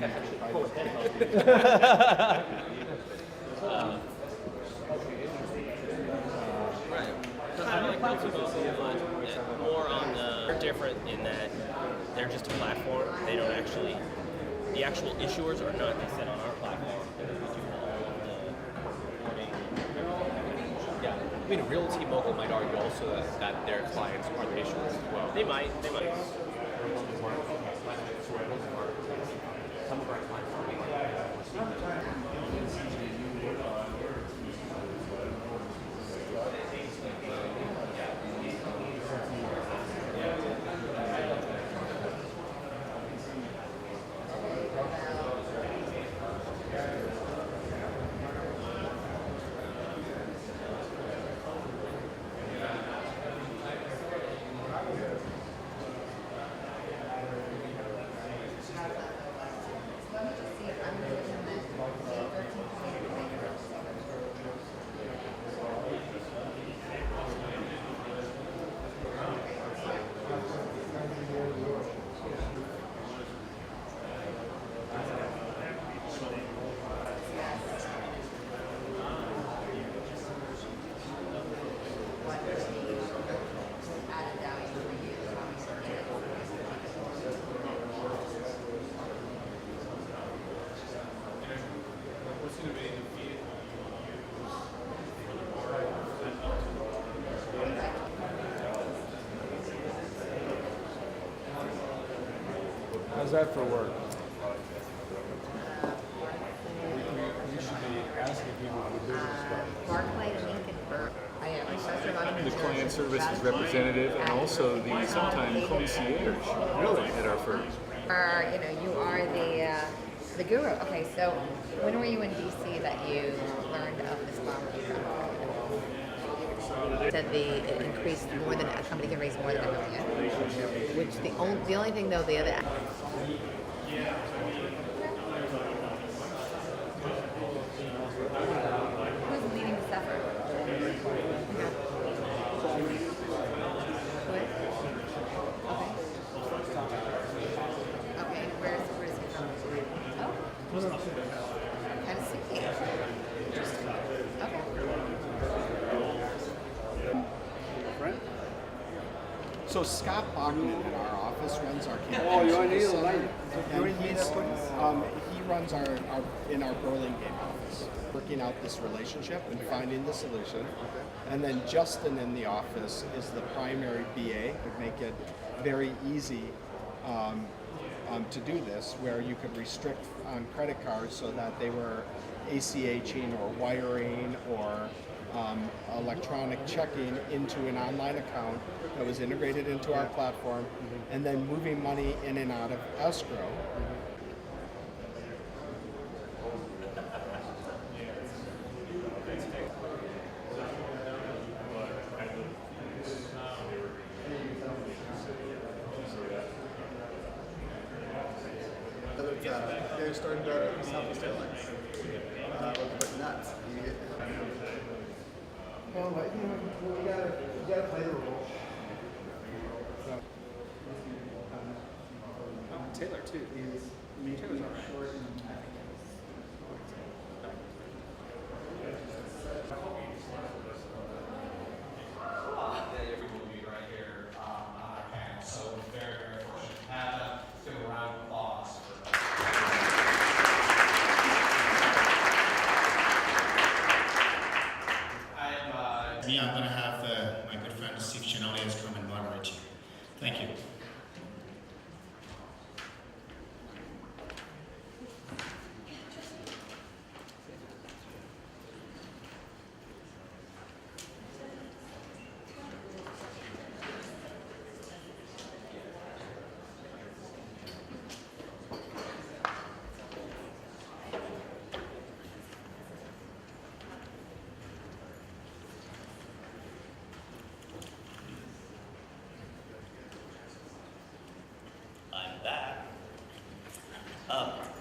Right. So I like those more on the, they're different in that they're just a platform. They don't actually, the actual issuers are not, they sit on our platform. We do all of the reporting. Yeah. I mean, Realty Mogul might argue also that their clients are the issuers as well. They might. Some of our clients How's that for work? You should be asking people to do business stuff. Barclay, Lincoln, Burke. The client services representative and also the sometime concierge at our firm. You are the guru. Okay, so when were you in DC that you learned of this property? Said it increased more than a company can raise more than $1 million. Which the only thing though the other. Who's leading this effort? Okay, where's he from? Oh, Tennessee. Interesting. Okay. So Scott Bachman in our office runs our campaign. Oh, you're on the center, line. and he runs our in our Burlingame office, working out this relationship and finding the solution. And then Justin in the office is the primary BA to make it very easy to do this, where you could restrict on credit cards so that they were ACHing or wiring or electronic checking into an online account that was integrated into our platform, and then moving money in and out of escrow. They started Southwest Airlines. But nuts. Well, you gotta play the role. Taylor too. Taylor's all right. Everyone will be right here on our panel. So very, very fortunate to have them. Give a round of applause. I'm going to have my good friend Steve Chinolias come and moderate you. Thank you.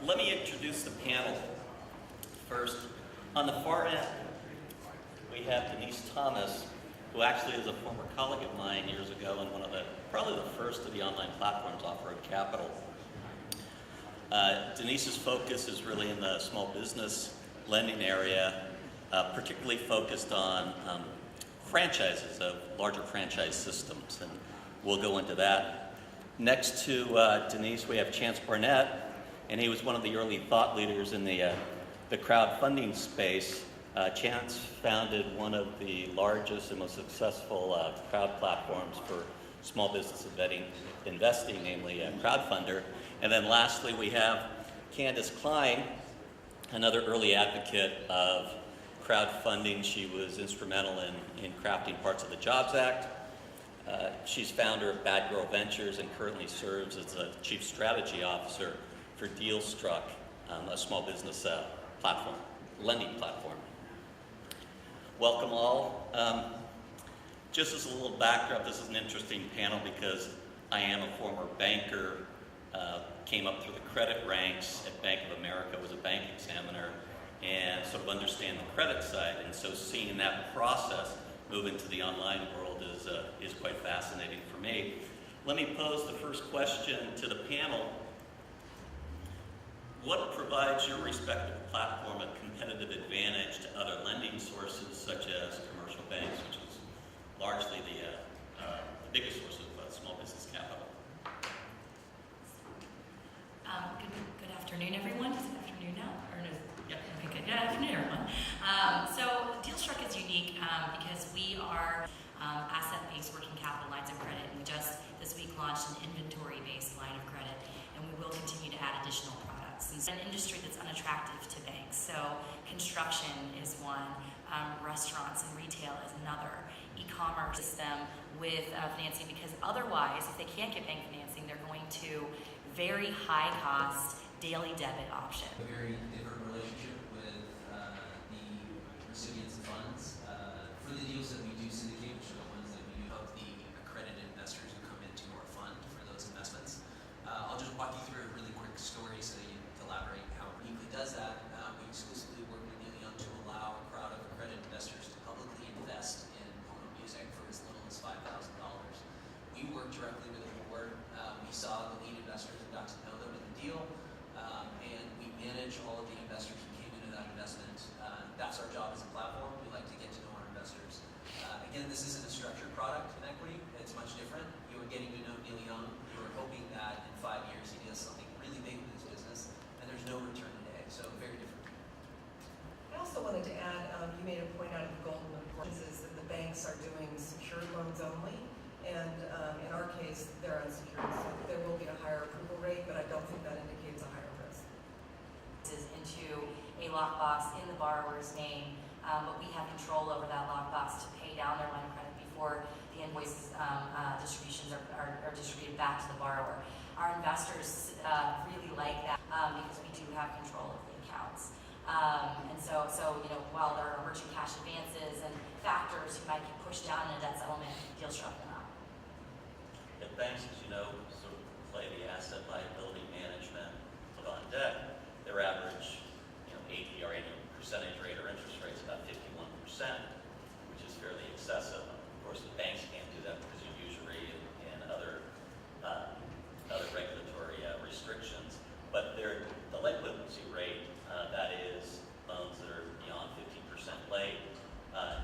Let me introduce the panel first. On the far end, we have Denise Thomas, who actually is a former colleague of mine years ago and one of probably the first of the online platforms off-road capital. Denise's focus is really in the small business lending area, particularly focused on franchises of larger franchise systems, and we'll go into that. Next to Denise, we have Chance Barnett, and he was one of the early thought leaders in the crowdfunding space. Chance founded one of the largest and most successful crowd platforms for small business investing, namely CrowdFunder. And then lastly, we have Candace Klein, another early advocate of crowdfunding. She was instrumental in crafting parts of the Jobs Act. She's founder of Bad Girl Ventures and currently serves as the Chief Strategy Officer for DealStruck, a small business platform, lending platform. Welcome all. Just as a little backdrop, this is an interesting panel because I am a former banker, came up through the credit ranks at Bank of America, was a bank examiner, and sort of understand the credit side. And so seeing that process move into the online world is quite fascinating for me. Let me pose the first question to the panel. What provides your respective platform a competitive advantage to other lending sources such as commercial banks, which is largely the biggest source of small business capital? Good afternoon, everyone. Is it afternoon now? Or is, yeah, okay, good afternoon, everyone. So DealStruck is unique because we are asset-based working capital lines of credit, and we just this week launched an inventory-based line of credit, and we will continue to add additional products. And it's an industry that's unattractive to banks. So construction is one, restaurants and retail is another, e-commerce system with financing, because otherwise, if they can't get bank financing, they're going to very high cost daily debit option. A very different relationship with the recipients of funds. For the deals that we do syndicate, which are the ones that we help the accredited investors who come into our fund for those investments. I'll just walk you through a really quick story so that you can elaborate how uniquely does that. We exclusively work with Neil Young to allow a crowd of accredited investors to publicly invest in Pono Music for as little as $5,000. We work directly with the board. We saw the lead investors and got to know them in the deal, and we manage all of the investors who came into that investment. That's our job as a platform. We like to get to know our investors. Again, this isn't a structured product in equity. It's much different. You are getting to know Neil Young. You are hoping that in 5 years he does something really big with his business, and there's no return today. So very different. I also wanted to add, you made a point out of the golden importance is that the banks are doing secured loans only. And in our case, they're unsecured, so there will be a higher approval rate, but I don't think that indicates a higher risk. This is into a lockbox in the borrower's name, but we have control over that lockbox to pay down their line of credit before the invoices distributions are distributed back to the borrower. Our investors really like that because we do have control of the accounts. And so while there are emerging cash advances and factors who might get pushed down in a debt settlement, DealStruck will not. Banks, as you know, sort of play the asset liability management put on debt. Their average, APR, annual percentage rate or interest rate is about 51%, which is fairly excessive. Of course, the banks can't do that because of usury and other regulatory restrictions. But the delinquency rate, that is loans that are beyond 15% late,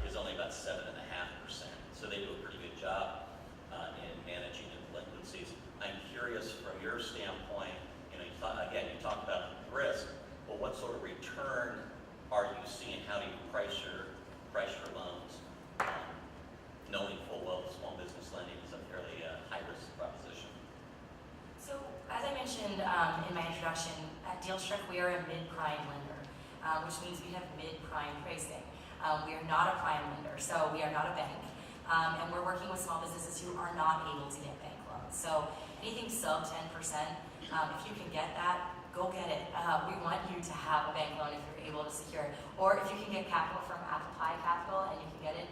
is only about 7.5%. So they do a pretty good job in managing delinquencies. I'm curious from your standpoint, you talk about risk, but what sort of return are you seeing? How do you price your loans, knowing full well that small business lending is a fairly high-risk proposition? So, as I mentioned in my introduction, at DealStruck we are a mid-prime lender, which means we have mid-prime pricing. We are not a prime lender, so we are not a bank. And we're working with small businesses who are not able to get bank loans. So anything sub 10%, if you can get that, go get it. We want you to have a bank loan if you're able to secure it. Or if you can get capital from Apple Pie Capital and you can get it,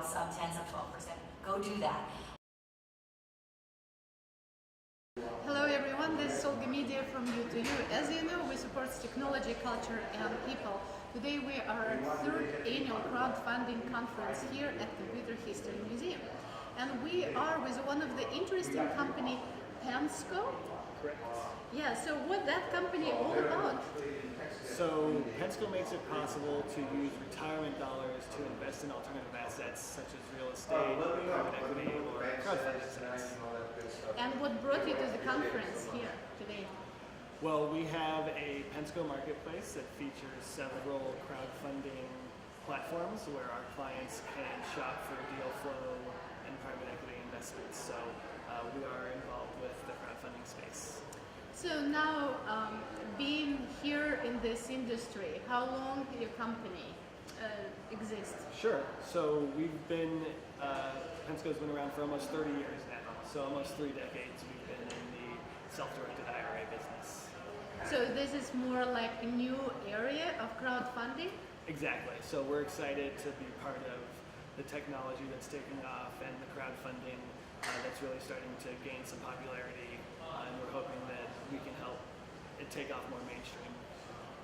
sub 10, sub 12%, go do that. Hello everyone, this is Olga Media from U2U. As you know, we support technology, culture, and people. Today we are at our third annual crowdfunding conference here at Computer History Museum. And we are with one of the interesting company Pensco? Correct. Yeah, so what that company all about? So Pensco makes it possible to use retirement dollars to invest in alternative assets such as real estate, private equity, or crowdfunding sites. And what brought you to the conference here today? Well, we have a Pensco marketplace that features several crowdfunding platforms where our clients can shop for deal flow and private equity investments. So we are involved with the crowdfunding space. So now, being here in this industry, how long your company exists? Sure. So we've been, Pensco's been around for almost 30 years now. So almost 3 decades we've been in the self-directed IRA business. So this is more like a new area of crowdfunding? Exactly. So we're excited to be part of the technology that's taking off and the crowdfunding that's really starting to gain some popularity. And we're hoping that we can help it take off more mainstream.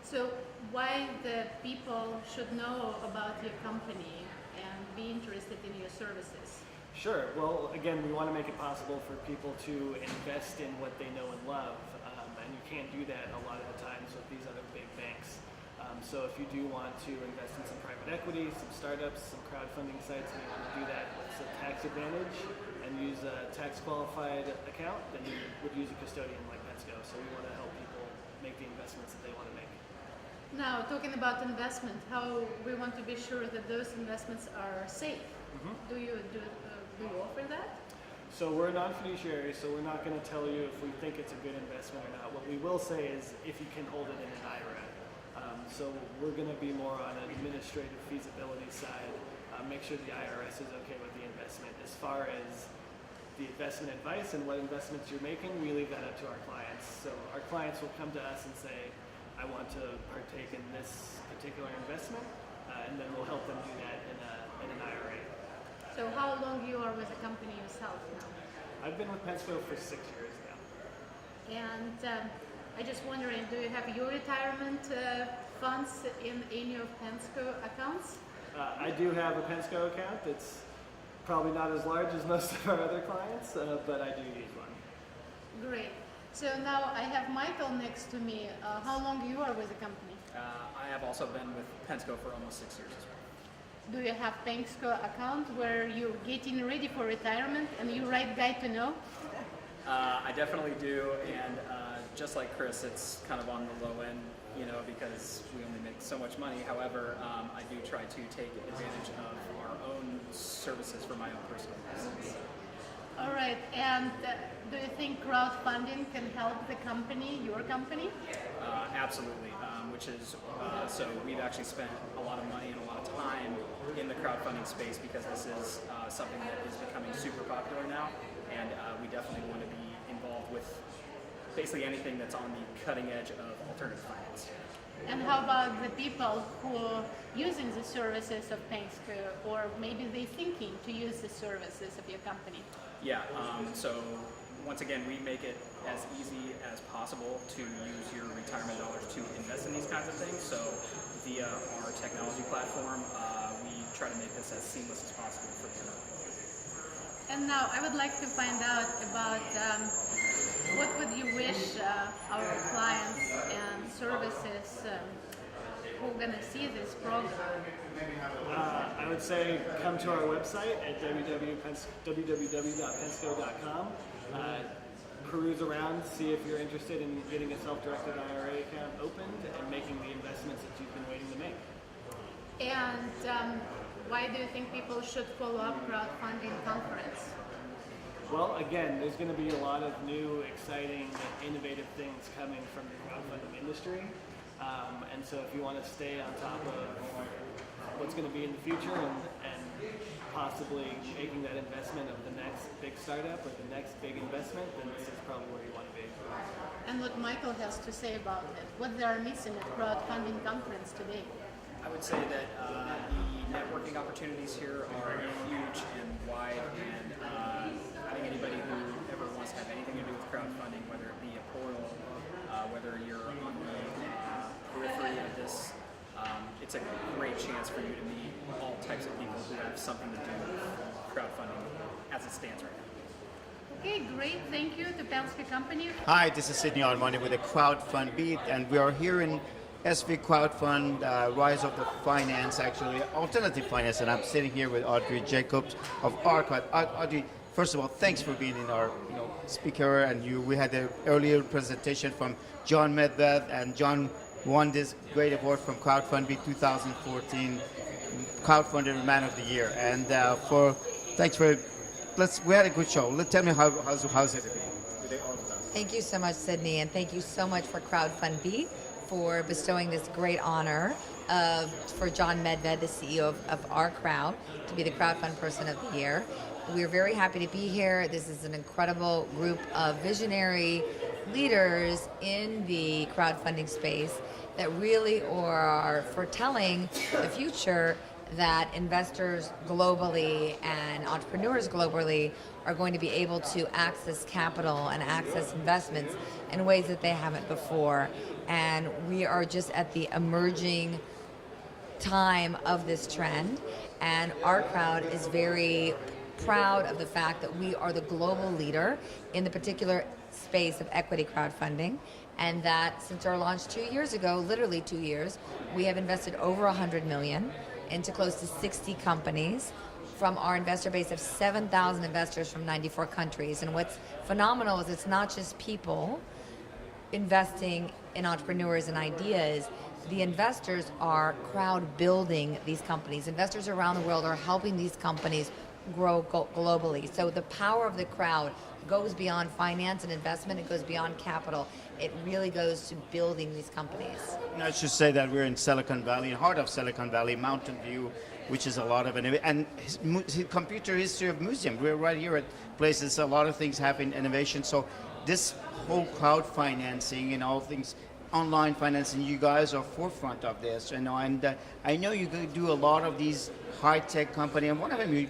So why the people should know about your company and be interested in your services? Sure. Well, again, we want to make it possible for people to invest in what they know and love. And you can't do that a lot of the times with these other big banks. So if you do want to invest in some private equity, some startups, some crowdfunding sites, and you want to do that with some tax advantage and use a tax qualified account, then you would use a custodian like Pensco. So we want to help people make the investments that they want to make. Now, talking about investment, how we want to be sure that those investments are safe. Do you offer that? So we're a non-fiduciary, so we're not going to tell you if we think it's a good investment or not. What we will say is if you can hold it in an IRA. So we're going to be more on an administrative feasibility side, make sure the IRS is okay with the investment. As far as the investment advice and what investments you're making, we leave that up to our clients. So our clients will come to us and say, I want to partake in this particular investment, and then we'll help them do that in an IRA. So how long you are with the company yourself now? I've been with Pensco for 6 years now. And I just wondering, do you have your retirement funds in any of Pensco accounts? I do have a Pensco account that's probably not as large as most of our other clients, but I do use one. Great. So now I have Michael next to me. How long you are with the company? I have also been with Pensco for almost 6 years as well. Do you have Pensco account where you're getting ready for retirement and you're right guy to know? I definitely do, and just like Chris, it's kind of on the low end, you know, because we only make so much money. However, I do try to take advantage of our own services for my own personal business. All right, and do you think crowdfunding can help the company, your company? Absolutely, which is, so we've actually spent a lot of money and a lot of time in the crowdfunding space because this is something that is becoming super popular now, and we definitely want to be involved with basically anything that's on the cutting edge of alternative finance. And how about the people who are using the services of Pensco, or maybe they're thinking to use the services of your company? Yeah, so once again, we make it as easy as possible to use your retirement dollars to invest in these kinds of things. So via our technology platform, we try to make this as seamless as possible for them. And now I would like to find out about what would you wish our clients and services who are going to see this program? I would say come to our website at www.pensco.com. Peruse around, see if you're interested in getting a self-directed IRA account opened and making the investments that you've been waiting to make. And why do you think people should follow up crowdfunding conference? Well, again, there's going to be a lot of new, exciting, innovative things coming from the crowdfunding industry. And so if you want to stay on top of what's going to be in the future and possibly making that investment of the next big startup or the next big investment, then this is probably where you want to be. And what Michael has to say about it, what they are missing at crowdfunding conference today? I would say that the networking opportunities here are huge and wide, and I think anybody who ever wants to have anything to do with crowdfunding, whether it be a portal, whether you're on the periphery of this, it's a great chance for you to meet all types of people who have something to do with crowdfunding as it stands right now. Okay, great. Thank you to Penske Company. Hi, this is Sydney Armani with the CrowdFunded, and we are here in SV Crowdfund, Rise of the Finance, actually, alternative finance, and I'm sitting here with Audrey Jacobs of ARCAD. Audrey, first of all, thanks for being in our speaker, and we had an earlier presentation from John Medved, and John won this great award from CrowdFunded 2014, CrowdFunded Man of the Year, and thanks for. We had a good show. Tell me how's it? Thank you so much, Sydney, and thank you so much for CrowdFunded for bestowing this great honor for John Medved, the CEO of our crowd, to be the Crowdfund Person of the Year. We're very happy to be here. This is an incredible group of visionary leaders in the crowdfunding space that really are foretelling the future that investors globally and entrepreneurs globally are going to be able to access capital and access investments in ways that they haven't before. And we are just at the emerging time of this trend. And our crowd is very proud of the fact that we are the global leader in the particular space of equity crowdfunding. And that since our launch 2 years ago, literally 2 years, we have invested over $100 million into close to 60 companies from our investor base of 7,000 investors from 94 countries. And what's phenomenal is it's not just people investing in entrepreneurs and ideas. The investors are crowd building these companies. Investors around the world are helping these companies grow globally. So the power of the crowd goes beyond finance and investment. It goes beyond capital. It really goes to building these companies. I should say that we're in Silicon Valley, in the heart of Silicon Valley, Mountain View, which is a lot of innovation. And computer history of museum. We're right here at places, a lot of things happen, innovation. So this whole crowd financing and all things, online financing, you guys are forefront of this. And I know you do a lot of these high-tech companies, and one of them you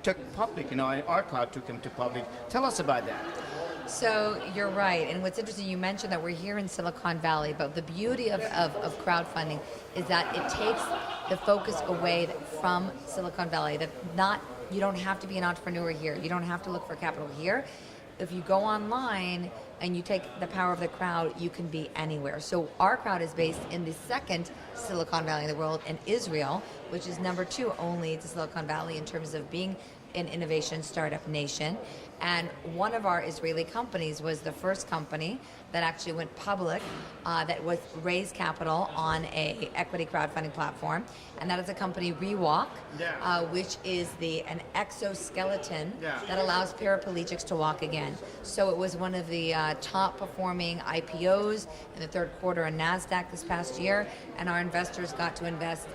took public, our crowd took them to public. Tell us about that. So you're right, and what's interesting, you mentioned that we're here in Silicon Valley, but the beauty of crowdfunding is that it takes the focus away from Silicon Valley, that you don't have to be an entrepreneur here, you don't have to look for capital here. If you go online and you take the power of the crowd, you can be anywhere. So our crowd is based in the second Silicon Valley in the world, in Israel, which is number 2 only to Silicon Valley in terms of being an innovation startup nation. And one of our Israeli companies was the first company that actually went public, that was raised capital on a equity crowdfunding platform, and that is a company, Rewalk, which is an exoskeleton that allows paraplegics to walk again. So it was one of the top performing IPOs in the third quarter on NASDAQ this past year, and our investors got to invest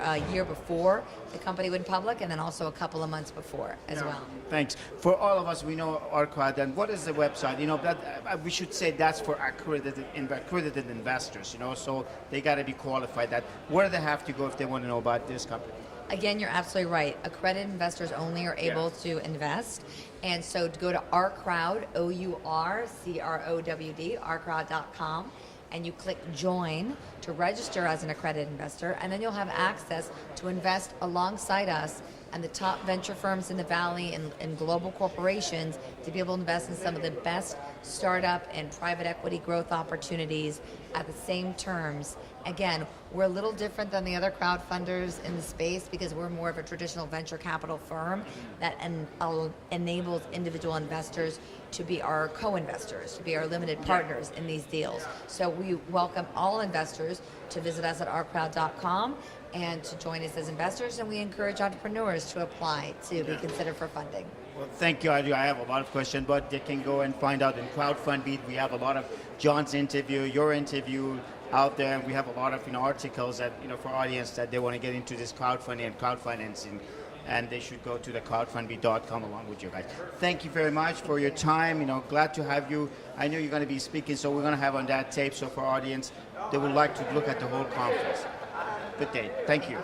a year before the company went public, and then also a couple of months before as well. Thanks. For all of us, we know ARCAD, and what is the website? That we should say that's for accredited investors, so they got to be qualified. Where do they have to go if they want to know about this company? Again, you're absolutely right. Accredited investors only are able to invest. And so to go to OurCrowd, OurCrowd, OurCrowd.com, and you click join to register as an accredited investor, and then you'll have access to invest alongside us and the top venture firms in the Valley and global corporations to be able to invest in some of the best startup and private equity growth opportunities at the same terms. Again, we're a little different than the other crowdfunders in the space because we're more of a traditional venture capital firm that enables individual investors to be our co-investors, to be our limited partners in these deals. So we welcome all investors to visit us at ourcrowd.com and to join us as investors, and we encourage entrepreneurs to apply to be considered for funding. Well, thank you, Audrey. I have a lot of questions, but they can go and find out in CrowdFunded. We have a lot of John's interview, your interview out there, and we have a lot of articles that for audience that they want to get into this crowdfunding and crowdfinancing, and they should go to the crowdfunded.com along with you guys. Thank you very much for your time. Glad to have you. I know you're going to be speaking, so we're going to have on that tape. So for audience, they would like to look at the whole conference. Good day. Thank you.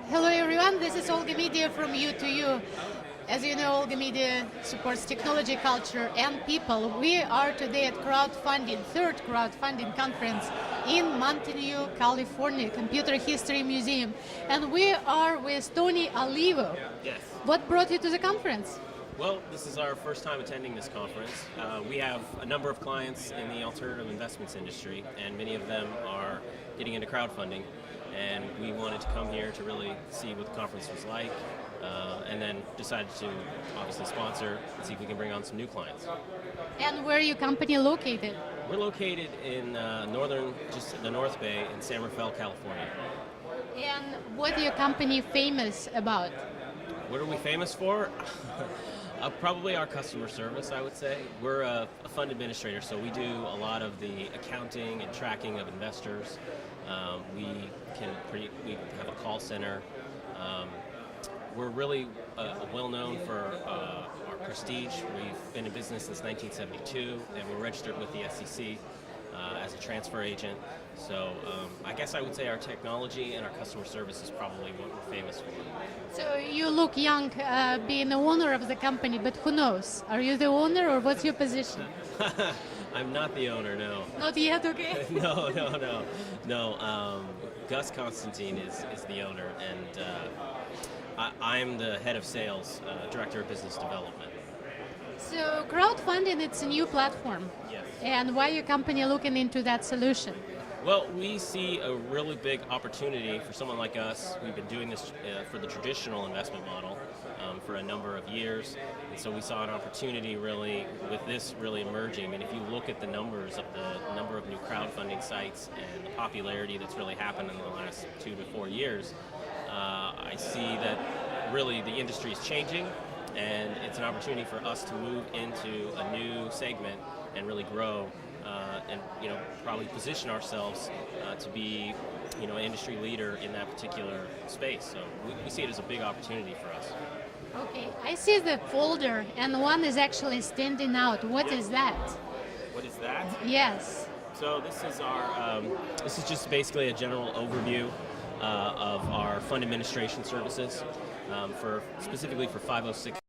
Hello everyone, this is Olga Media from You2You. As you know, Olga Media supports technology, culture and people. We are today at CrowdFunding, third CrowdFunding conference in Mountain View, California, Computer History Museum. And we are with Tony Olivo. Yes. What brought you to the conference? Well, this is our first time attending this conference. We have a number of clients in the alternative investments industry, and many of them are getting into crowdfunding. And we wanted to come here to really see what the conference was like, and then decided to obviously sponsor and see if we can bring on some new clients. And where are your company located? We're located in just the North Bay in San Rafael, California. And what are your company famous about? What are we famous for? Probably our customer service, I would say. We're a fund administrator, so we do a lot of the accounting and tracking of investors. We have a call center. We're really well known for our prestige. We've been in business since 1972, and we're registered with the SEC as a transfer agent. So I guess I would say our technology and our customer service is probably what we're famous for. So you look young being the owner of the company, but who knows? Are you the owner or what's your position? I'm not the owner, no. Not yet, okay? No. Gus Constantine is the owner, and I'm the head of sales, director of business development. So crowdfunding, it's a new platform. Yes. And why your company looking into that solution? Well, we see a really big opportunity for someone like us. We've been doing this for the traditional investment model for a number of years, and so we saw an opportunity really with this really emerging. And if you look at the numbers of the number of new crowdfunding sites and the popularity that's really happened in the last 2 to 4 years, I see that really the industry is changing, and it's an opportunity for us to move into a new segment and really grow. And probably position ourselves to be an industry leader in that particular space. So we see it as a big opportunity for us. Okay, I see the folder and one is actually standing out. What is that? What is that? Yes. So this is just basically a general overview of our fund administration services specifically for 506